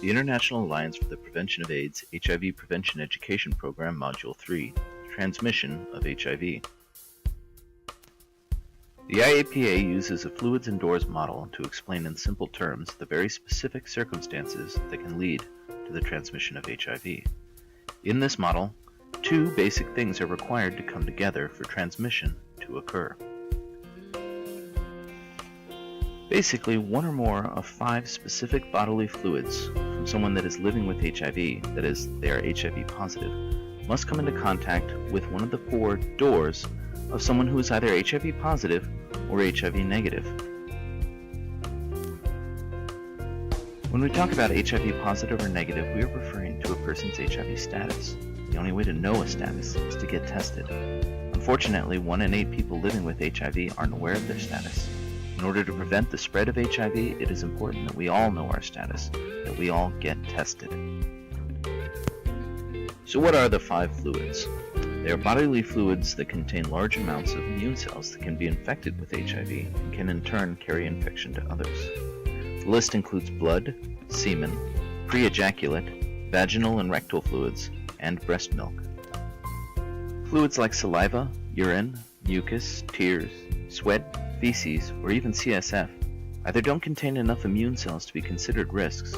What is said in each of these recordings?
The International Alliance for the Prevention of AIDS HIV Prevention Education Program Module 3, Transmission of HIV. The IAPA uses a fluids and doors model to explain in simple terms the very specific circumstances that can lead to the transmission of HIV. In this model, two basic things are required to come together for transmission to occur. Basically, one or more of 5 specific bodily fluids from someone that is living with HIV, that is, they are HIV positive, must come into contact with one of the 4 doors of someone who is either HIV positive or HIV negative. When we talk about HIV positive or negative, we are referring to a person's HIV status. The only way to know a status is to get tested. Unfortunately, 1 in 8 people living with HIV aren't aware of their status. In order to prevent the spread of HIV, it is important that we all know our status, that we all get tested. So what are the 5 fluids? They are bodily fluids that contain large amounts of immune cells that can be infected with HIV and can in turn carry infection to others. The list includes blood, semen, pre-ejaculate, vaginal and rectal fluids, and breast milk. Fluids like saliva, urine, mucus, tears, sweat, feces, or even CSF either don't contain enough immune cells to be considered risks,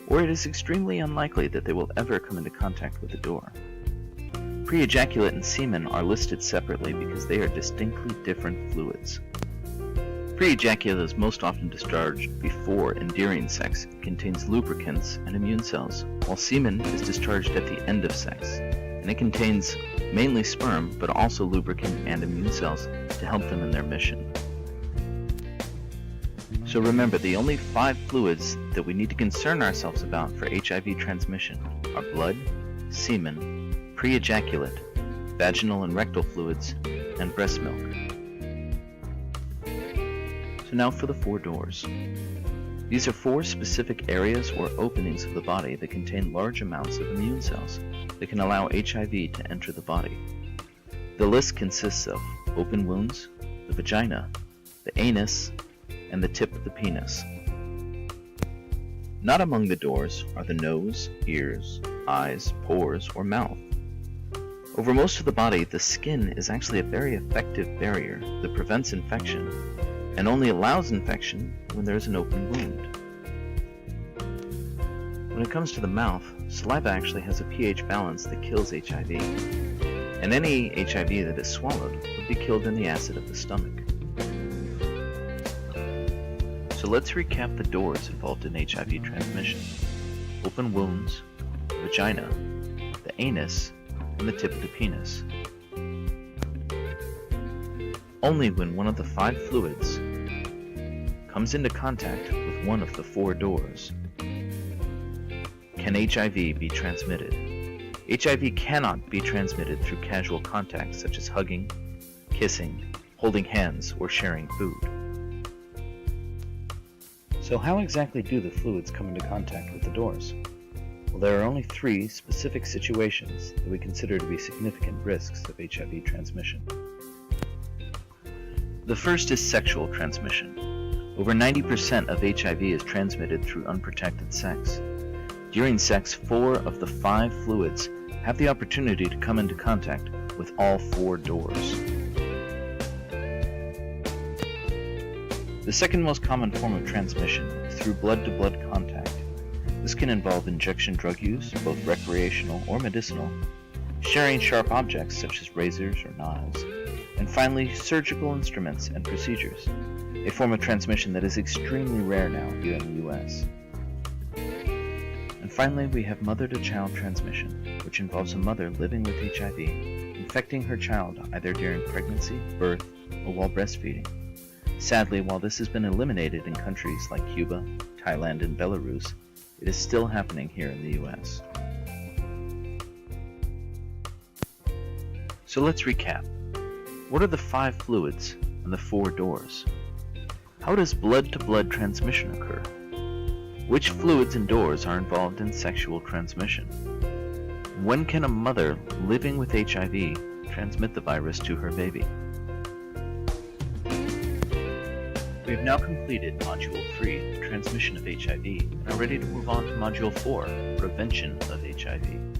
or it is extremely unlikely that they will ever come into contact with the door. Pre-ejaculate and semen are listed separately because they are distinctly different fluids. Pre-ejaculate is most often discharged before and during sex. It contains lubricants and immune cells, while semen is discharged at the end of sex, and it contains mainly sperm, but also lubricant and immune cells to help them in their mission. So remember, the only 5 fluids that we need to concern ourselves about for HIV transmission are blood, semen, pre-ejaculate, vaginal and rectal fluids, and breast milk. So now for the 4 doors. These are 4 specific areas or openings of the body that contain large amounts of immune cells that can allow HIV to enter the body. The list consists of open wounds, the vagina, the anus, and the tip of the penis. Not among the doors are the nose, ears, eyes, pores, or mouth. Over most of the body, the skin is actually a very effective barrier that prevents infection and only allows infection when there is an open wound. When it comes to the mouth, saliva actually has a pH balance that kills HIV, and any HIV that is swallowed would be killed in the acid of the stomach. So let's recap the doors involved in HIV transmission: open wounds, vagina, the anus, and the tip of the penis. Only when one of the 5 fluids comes into contact with one of the 4 doors can HIV be transmitted. HIV cannot be transmitted through casual contact such as hugging, kissing, holding hands, or sharing food. So how exactly do the fluids come into contact with the doors? Well, there are only 3 specific situations that we consider to be significant risks of HIV transmission. The first is sexual transmission. Over 90% of HIV is transmitted through unprotected sex. During sex, 4 of the 5 fluids have the opportunity to come into contact with all 4 doors. The second most common form of transmission is through blood-to-blood contact. This can involve injection drug use, both recreational or medicinal, sharing sharp objects such as razors or knives, and finally, surgical instruments and procedures, a form of transmission that is extremely rare now here in the US. And finally, we have mother-to-child transmission, which involves a mother living with HIV, infecting her child either during pregnancy, birth, or while breastfeeding. Sadly, while this has been eliminated in countries like Cuba, Thailand, and Belarus, it is still happening here in the US. So let's recap. What are the 5 fluids and the 4 doors? How does blood-to-blood transmission occur? Which fluids and doors are involved in sexual transmission? When can a mother living with HIV transmit the virus to her baby? We have now completed Module 3, Transmission of HIV, and are ready to move on to Module 4, Prevention of HIV.